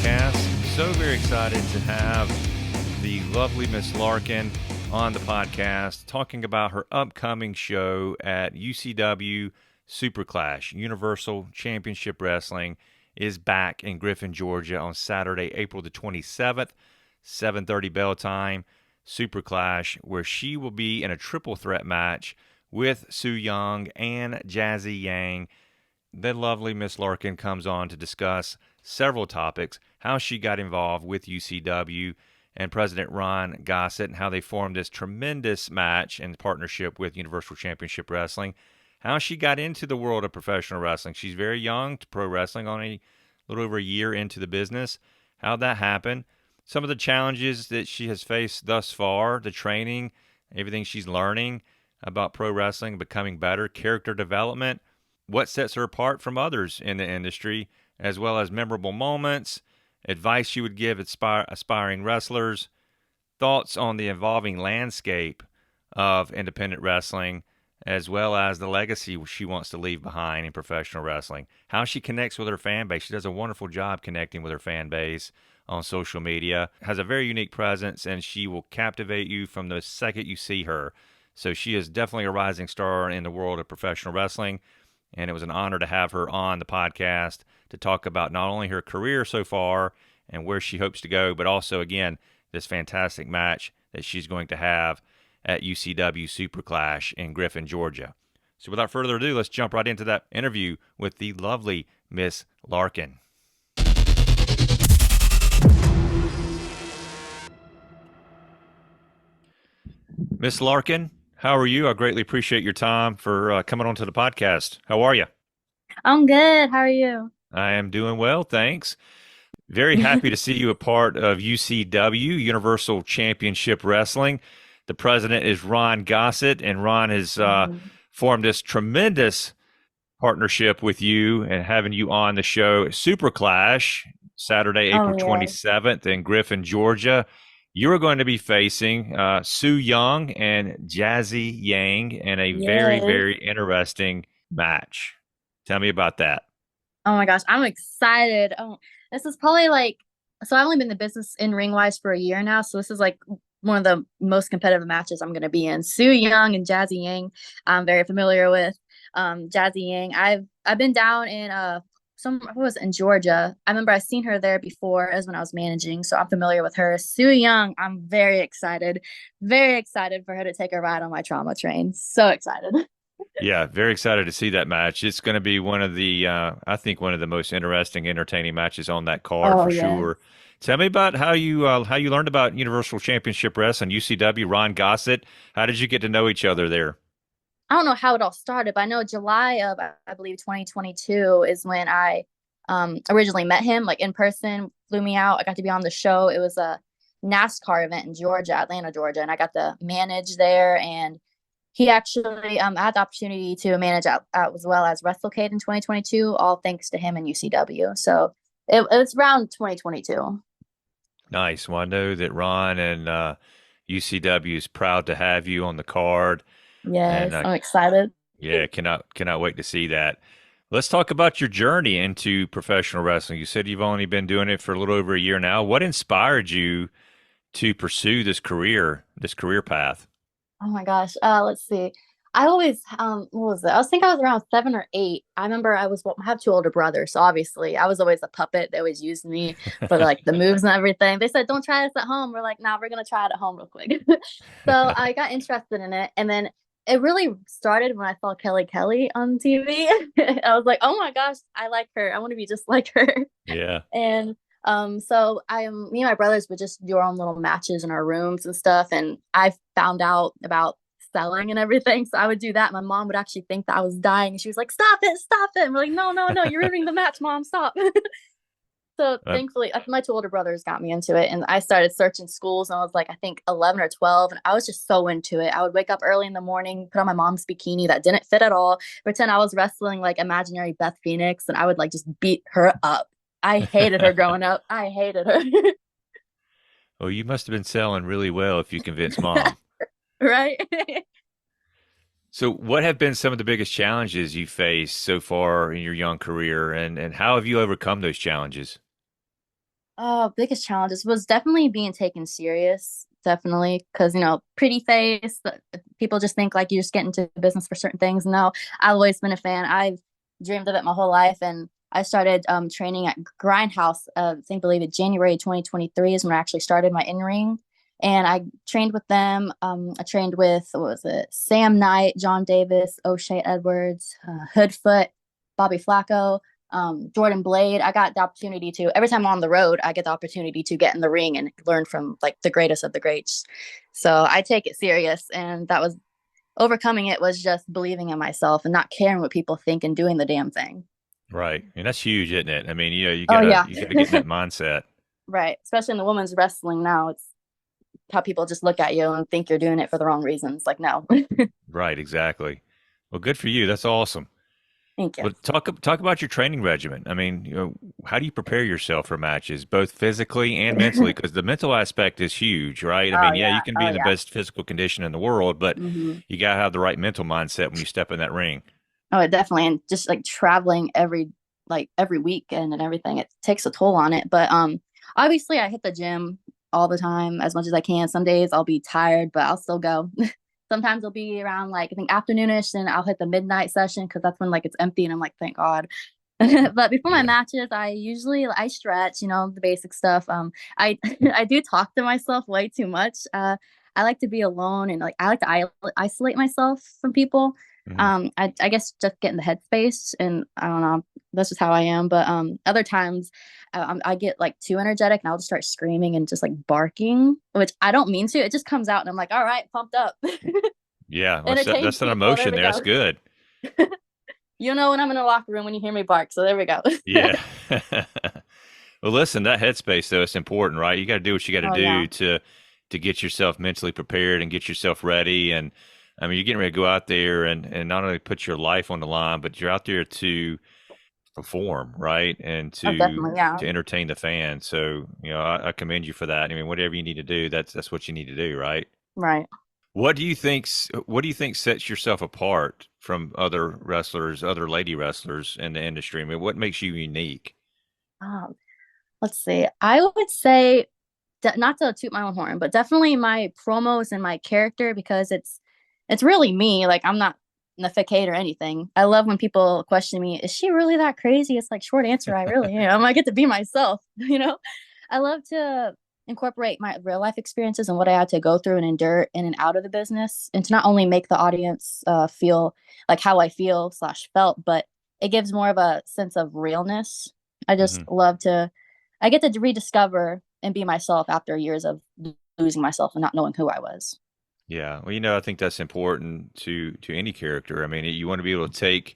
podcast. So very excited to have the lovely Miss Larkan on the podcast talking about her upcoming show at UCW Super Clash. Universal Championship Wrestling is back in Griffin, Georgia on Saturday, April the 27th, 7:30 bell time, Super Clash, where she will be in a triple threat match with Su Yung and Jazzy Yang. The lovely Miss Larkan comes on to discuss several topics, how she got involved with UCW and President Ron Gossett, and how they formed this tremendous match in partnership with Universal Championship Wrestling, how she got into the world of professional wrestling. She's very young to pro wrestling, only a little over a year into the business, how that happened, some of the challenges that she has faced thus far, the training, everything she's learning about pro wrestling, becoming better, character development, what sets her apart from others in the industry, as well as memorable moments, advice she would give aspiring wrestlers, thoughts on the evolving landscape of independent wrestling, as well as the legacy she wants to leave behind in professional wrestling, how she connects with her fan base. She does a wonderful job connecting with her fan base on social media, has a very unique presence, and she will captivate you from the second you see her. So she is definitely a rising star in the world of professional wrestling. And it was an honor to have her on the podcast to talk about not only her career so far and where she hopes to go, but also, again, this fantastic match that she's going to have at UCW Super Clash in Griffin, Georgia. So without further ado, let's jump right into that interview with the lovely Miss Larkan. Miss Larkan, how are you? I greatly appreciate your time for coming onto the podcast. How are you? I'm good. How are you? I am doing well, thanks. Very happy to see you a part of UCW, Universal Championship Wrestling. The president is Ron Gossett, and Ron has Mhm. formed this tremendous partnership with you and having you on the show Super Clash, Saturday, Oh, April yeah. 27th in Griffin, Georgia. You are going to be facing Su Yung and Jazzy Yang in a very, Yes. very interesting match. Tell me about that. Oh my gosh, I'm excited. Oh, this is probably like, so I've only been in the business in ring wise for a year now. So this is like one of the most competitive matches I'm going to be in. Su Young and Jazzy Yang, I'm very familiar with. Jazzy Yang, I've been down in I was in Georgia. I remember I seen her there before as when I was managing, so I'm familiar with her. Su Young, I'm very excited for her to take a ride on my trauma train. So excited. Yeah, very excited to see that match. It's going to be one of the, I think, one of the most interesting, entertaining matches on that card Oh for yeah. sure. Tell me about how you learned about Universal Championship Wrestling, UCW, Ron Gossett. How did you get to know each other there? I don't know how it all started, but I know July of I believe 2022 is when I originally met him like in person, flew me out. I got to be on the show. It was a NASCAR event in Georgia, Atlanta, Georgia, and I got to manage there. And he actually I had the opportunity to manage out as well as WrestleCade in 2022, all thanks to him and UCW. So it's around 2022. Nice. Well, I know that Ron and UCW is proud to have you on the card, and Yes, I'm excited. yeah, cannot wait to see that. Let's talk about your journey into professional wrestling. You said you've only been doing it for a little over a year now. What inspired you to pursue this career path? Oh my gosh. Let's see. I always what was it? I think I was around 7 or 8. I remember I have two older brothers, so obviously I was always a puppet. They always used me for like the moves and everything. They said, "Don't try this at home." We're like, "Nah, we're gonna try it at home real quick." So I got interested in it, and then it really started when I saw Kelly Kelly on TV. I was like, "Oh my gosh, I like her. I want to be just like her." Yeah. And so me and my brothers would just do our own little matches in our rooms and stuff. And I found out about selling and everything. So I would do that. My mom would actually think that I was dying. And she was like, "Stop it, stop it." And we're like, "No, no, no, you're ruining the match, mom, stop." So Uh, thankfully, my two older brothers got me into it. And I started searching schools and I was like, I think 11 or 12. And I was just so into it. I would wake up early in the morning, put on my mom's bikini that didn't fit at all, pretend I was wrestling like imaginary Beth Phoenix, and I would like just beat her up. I hated her growing up. I hated her. well, you must have been selling really well if you convinced mom. Right? So, what have been some of the biggest challenges you faced so far in your young career, and how have you overcome those challenges? Biggest challenges was definitely being taken serious. Definitely, because pretty face. People just think like you just get into business for certain things. No, I've always been a fan. I've dreamed of it my whole life, and I started training at Grindhouse. I think believe it January 2023 is when I actually started my in ring, and I trained with them. I trained with what was it? Sam Knight, John Davis, O'Shea Edwards, Hoodfoot, Bobby Flacco, Jordan Blade. I got the opportunity to every time I'm on the road, I get the opportunity to get in the ring and learn from like the greatest of the greats. So I take it serious, and that was overcoming it was just believing in myself and not caring what people think and doing the damn thing. Right. And that's huge, isn't it? I mean, you Oh gotta yeah, you gotta get in that mindset. right. Especially in the women's wrestling now, it's how people just look at you and think you're doing it for the wrong reasons. Like no, Right, exactly. Well, good for you. That's awesome. thank you. Well, talk about your training regimen. I mean, how do you prepare yourself for matches, both physically and mentally? Because the mental aspect is huge, right? I Oh mean, yeah, yeah, you can be oh in the yeah. best physical condition in the world, but Hmm. you gotta have the right mental mindset when you step in that ring. Oh, it definitely, and just like traveling every weekend and everything, it takes a toll on it. But obviously, I hit the gym all the time as much as I can. Some days I'll be tired, but I'll still go. Sometimes it'll be around like I think afternoonish, and I'll hit the midnight session because that's when like it's empty, and I'm like, thank God. But before my Yeah. matches, I stretch, the basic stuff. I I do talk to myself way too much. I like to be alone and like I like to isolate myself from people. Hmm. I guess just get in the headspace, and I don't know. That's just how I am. But other times, I get like too energetic, and I'll just start screaming and just like barking, which I don't mean to. It just comes out, and I'm like, all right, pumped up, Yeah. Well, entertain that's an people. There emotion we there. That's go. good. You know when I'm in the locker room when you hear me bark. So there we go. Yeah. Well, listen, that headspace though, it's important, right? You got to do what you got to Oh yeah, do to get yourself mentally prepared and get yourself ready. And I mean, you're getting ready to go out there and not only put your life on the line, but you're out there to perform, right? And oh definitely, yeah, to entertain the fans. So, I commend you for that. I mean, whatever you need to do, that's what you need to do, right? right. What do you think sets yourself apart from other wrestlers, other lady wrestlers in the industry? I mean, what makes you unique? Um, let's see. I would say not to toot my own horn, but definitely my promos and my character because it's really me. Like I'm not a fake or anything. I love when people question me, is she really that crazy? It's like short answer, I really am. I get to be myself, I love to incorporate my real life experiences and what I had to go through and endure in and out of the business, and to not only make the audience feel like how I feel slash felt, but it gives more of a sense of realness. I just Hmm. love to I get to rediscover and be myself after years of losing myself and not knowing who I was. Yeah. Well, I think that's important to any character. I mean, you want to be able to take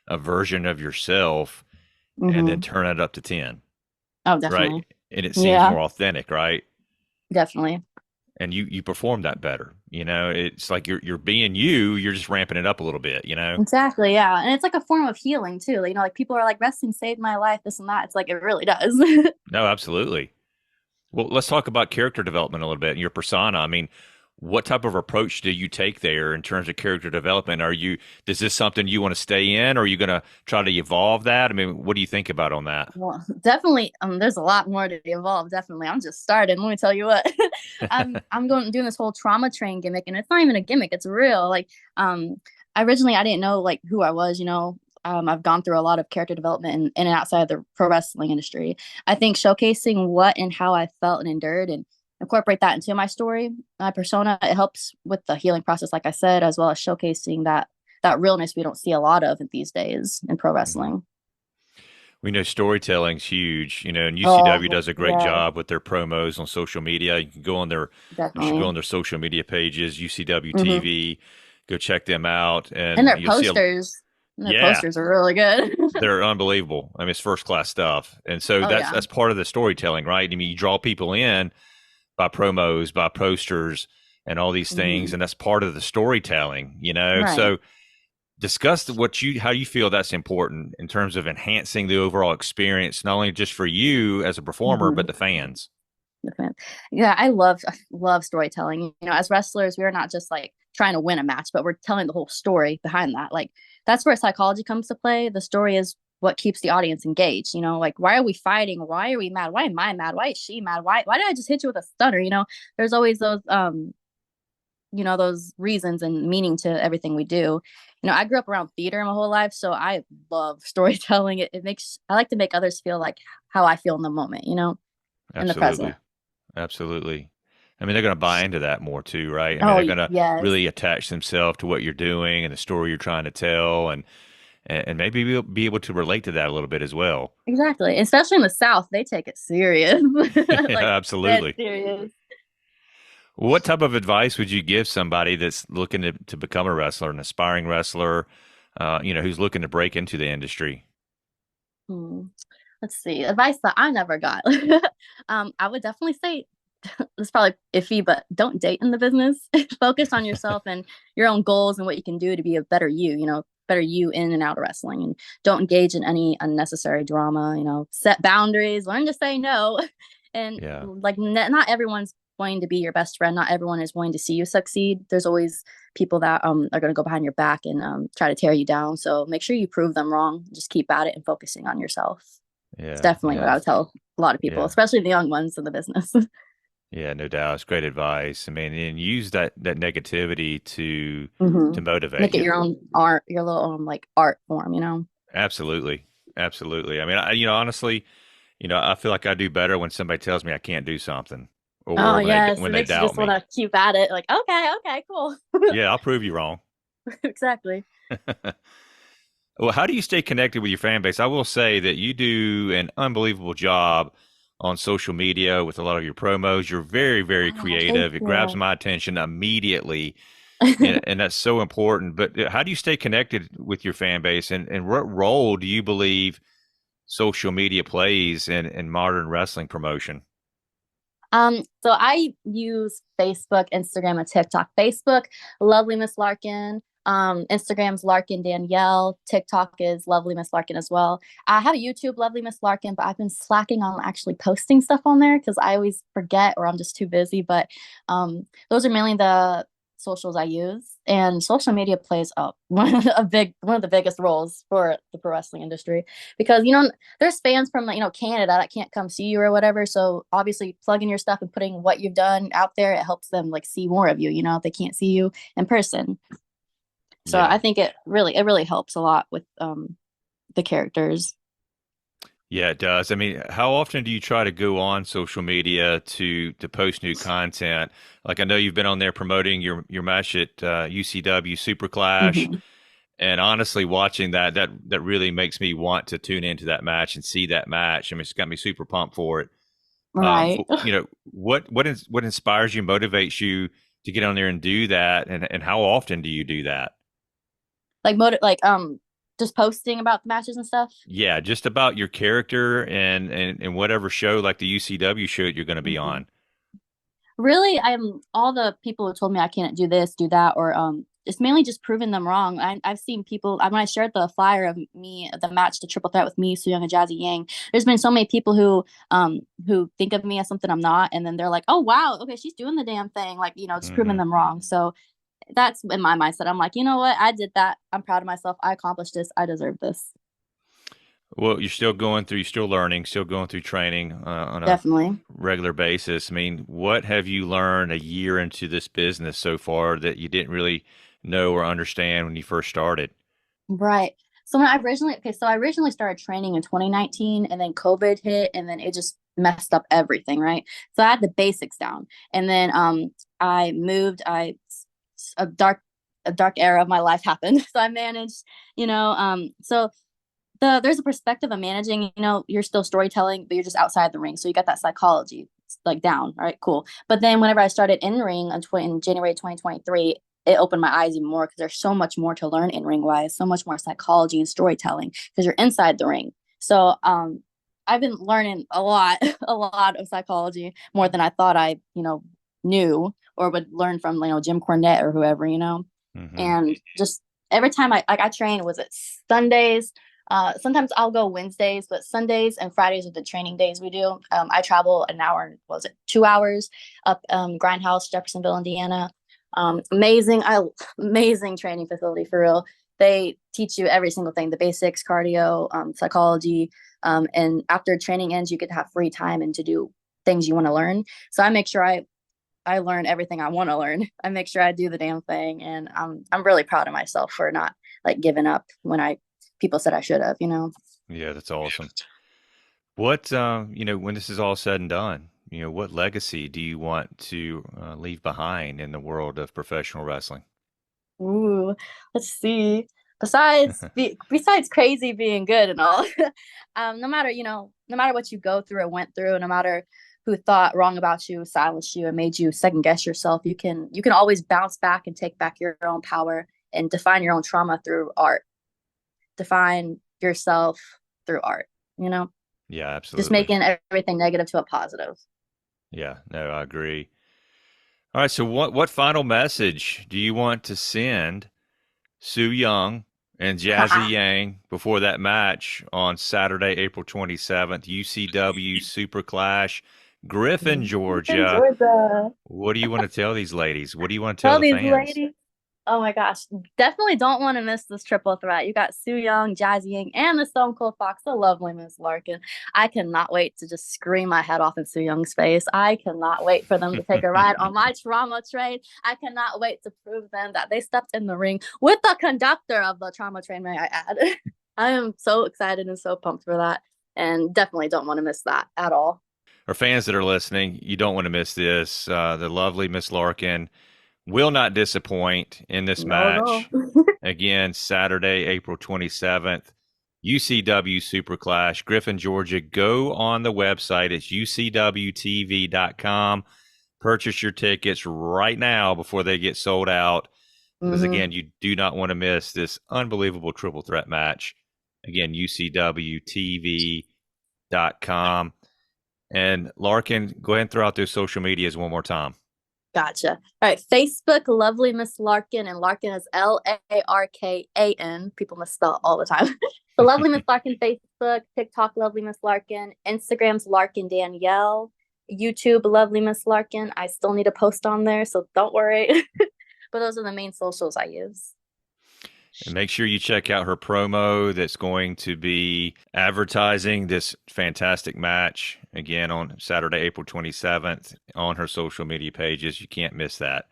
a version of yourself and then Hmm. turn it up to 10, Oh, right? definitely. And it seems Yeah, more authentic, right? definitely. And you perform that better. It's like you're being you, you're just ramping it up a little bit, Exactly. Yeah. And it's like a form of healing too. Like people are like, wrestling saved my life, this and that. It's like, it really does. No, absolutely. Well, let's talk about character development a little bit and your persona. I mean, what type of approach do you take there in terms of character development? Is this something you want to stay in, or are you going to try to evolve that? I mean, what do you think about on that? Well, definitely. There's a lot more to be involved. Definitely, I'm just starting. Let me tell you what. I'm going doing this whole trauma train gimmick, and it's not even a gimmick. It's real. Like, originally I didn't know like who I was. I've gone through a lot of character development in and outside of the pro wrestling industry. I think showcasing what and how I felt and endured, and incorporate that into my story, my persona, it helps with the healing process, like I said, as well as showcasing that realness we don't see a lot of these days in pro Mhm. wrestling. We know storytelling's huge, and UCW Oh, does a great yeah, job with their promos on social media. You should go definitely. on their social media pages, UCW Hmm. TV, go check them out, And and their you'll see yeah, posters are really good. they're unbelievable. I mean, it's first class stuff, and so Oh that's yeah. that's part of the storytelling, right? I mean, you draw people in by promos, by posters, and all these things, Hmm. and that's part of the storytelling, Right. So discuss how you feel that's important in terms of enhancing the overall experience, not only just for you as a performer, but Hmm. the fans. Yeah, I love storytelling. As wrestlers, we're not just like trying to win a match, but we're telling the whole story behind that. Like that's where psychology comes to play. The story is what keeps the audience engaged. Like, why are we fighting? Why are we mad? Why am I mad? Why is she mad? Why did I just hit you with a stunner? There's always those reasons and meaning to everything we do. I grew up around theater my whole life, so I love storytelling. I like to make others feel like how I feel in the moment, in the present. Absolutely. Absolutely. I mean, they're going to buy into that more too, right? I mean, Oh, they're going to yes, really attach themselves to what you're doing and the story you're trying to tell, and maybe we'll be able to relate to that a little bit as well. exactly. Especially in the South, they take it serious, Yeah, like dead absolutely. serious. What type of advice would you give somebody that's looking to become a wrestler, an aspiring wrestler, who's looking to break into the industry? Hmm. Let's see. Advice that I never got. I would definitely say it's probably iffy, but don't date in the business. Focus on yourself and your own goals and what you can do to be a better you, better you in and out of wrestling. And don't engage in any unnecessary drama, set boundaries, learn to say no. And Yeah. like, not everyone's going to be your best friend. Not everyone is going to see you succeed. There's always people that are going to go behind your back and try to tear you down. So make sure you prove them wrong. Just keep at it and focusing on yourself. It's Yeah. definitely what I Yeah. would tell a lot of people, Yeah. especially the young ones in the business. Yeah, no doubt. It's great advice. I mean, and use that negativity to Hmm. motivate Make it you. your own art, your little like art form. Absolutely. Absolutely. I mean, honestly, I feel like I do better when somebody tells me I can't do something, Oh or yes, when it they makes you doubt just want me. to keep at it. Like, okay, okay, cool. Yeah, I'll prove you wrong. Exactly. Well, how do you stay connected with your fan base? I will say that you do an unbelievable job on social media with a lot of your promos. You're very, very Oh, thank creative. It grabs you. my attention immediately, and that's so important. But how do you stay connected with your fan base, and what role do you believe social media plays in modern wrestling promotion? So I use Facebook, Instagram, and TikTok. Facebook, Lovely Miss Larkan. Instagram's Larkin Danielle. TikTok is Lovely Miss Larkin as well. I have a YouTube, Lovely Miss Larkin, but I've been slacking on actually posting stuff on there because I always forget or I'm just too busy. But those are mainly the socials I use, and social media plays one of the biggest roles for the pro wrestling industry because there's fans from Canada that can't come see you or whatever. So obviously plugging your stuff and putting what you've done out there, it helps them like see more of you, if they can't see you in person. So Yeah. I think it really helps a lot with the characters. Yeah, it does. I mean, how often do you try to go on social media to post new content? Like I know you've been on there promoting your match at UCW Super Clash, Hmm. and honestly, watching that really makes me want to tune into that match and see that match. I mean, it's got me super pumped for it. Right. But, what inspires you, motivates you to get on there and do that, and how often do you do that? Like just posting about the matches and stuff. Yeah, just about your character and whatever show like the UCW show you're going to be Hmm. on. Really, I'm all the people who told me I can't do this, do that, or it's mainly just proving them wrong. I've seen people when I shared the flyer of me, the match, the triple threat with me, Su Young and Jazzy Yang. There's been so many people who think of me as something I'm not, and then they're like, oh wow, okay, she's doing the damn thing, like just proving Hmm. them wrong. So that's in my mindset. I'm like, you know what, I did that. I'm proud of myself. I accomplished this. I deserve this. Well, you're still learning, still going through training on a Definitely. regular basis. I mean, what have you learned a year into this business so far that you didn't really know or understand when you first started? Right. So I originally started training in 2019 and then COVID hit and then it just messed up everything, right? So I had the basics down. And then I moved, I a dark era of my life happened. So I managed, so there's a perspective of managing, you're still storytelling, but you're just outside the ring. So you got that psychology like down, right? Cool. But then whenever I started in ring in January 2023, it opened my eyes even more because there's so much more to learn in ring wise, so much more psychology and storytelling because you're inside the ring. So I've been learning a lot, a lot of psychology more than I thought I, knew or would learn from, Jim Cornette or whoever. Hmm. And just every time I train, was it Sundays? Sometimes I'll go Wednesdays, but Sundays and Fridays are the training days we do. I travel an hour, was it 2 hours up Grindhouse, Jeffersonville, Indiana. Amazing training facility for real. They teach you every single thing, the basics, cardio, psychology. And after training ends, you get to have free time and to do things you want to learn. So I make sure I learn everything I want to learn. I make sure I do the damn thing, and I'm really proud of myself for not like giving up when I people said I should have. Yeah, that's awesome. What, when this is all said and done, what legacy do you want to leave behind in the world of professional wrestling? Ooh, let's see. Besides crazy being good and all, no matter what you go through or went through, no matter who thought wrong about you, silenced you, and made you second guess yourself, you can always bounce back and take back your own power and define your own trauma through art. Define yourself through art. You know, Yeah, just absolutely. making everything negative to a positive. Yeah, no, I agree. All right, so what final message do you want to send Sue Young and Jazzy Yang before that match on Saturday, April 27th, UCW Super Clash, Griffin, In Georgia? Georgia. What do you want to tell these ladies? What do you want to tell Tell the these fans? ladies. Oh my gosh. Definitely don't want to miss this triple threat. You got Sue Young, Jazzy Yang, and the Stone Cold Fox, the lovely Miss Larkin. I cannot wait to just scream my head off in Sue Young's face. I cannot wait for them to take a ride on my trauma train. I cannot wait to prove them that they stepped in the ring with the conductor of the trauma train, may I add. I am so excited and so pumped for that. And definitely don't want to miss that at all. Or fans that are listening, you don't want to miss this. The lovely Miss Larkin will not disappoint in this No, no. match. Again, Saturday, April 27th, UCW Super Clash, Griffin, Georgia. Go on the website. It's ucwtv.com. Purchase your tickets right now before they get sold out. Because Mm-hmm. again, you do not want to miss this unbelievable triple threat match. Again, ucwtv.com. And Larkin, go ahead and throw out those social medias one more time. Gotcha. All right. Facebook, Lovely Miss Larkin, and Larkin is Larkan. People misspell all the time. So Lovely Miss Larkin, Facebook, TikTok, Lovely Miss Larkin, Instagram's Larkin Danielle, YouTube, Lovely Miss Larkin. I still need a post on there, so don't worry. But those are the main socials I use. And make sure you check out her promo that's going to be advertising this fantastic match again on Saturday, April 27th on her social media pages. You can't miss that.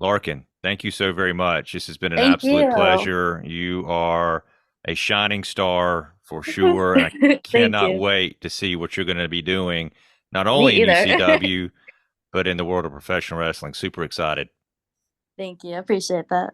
Larkin, thank you so very much. This has been an Thank absolute you. pleasure. You are a shining star for sure. And I Thank cannot you. wait to see what you're going to be doing, not Me only in either. UCW, but in the world of professional wrestling. Super excited. Thank you. I appreciate that.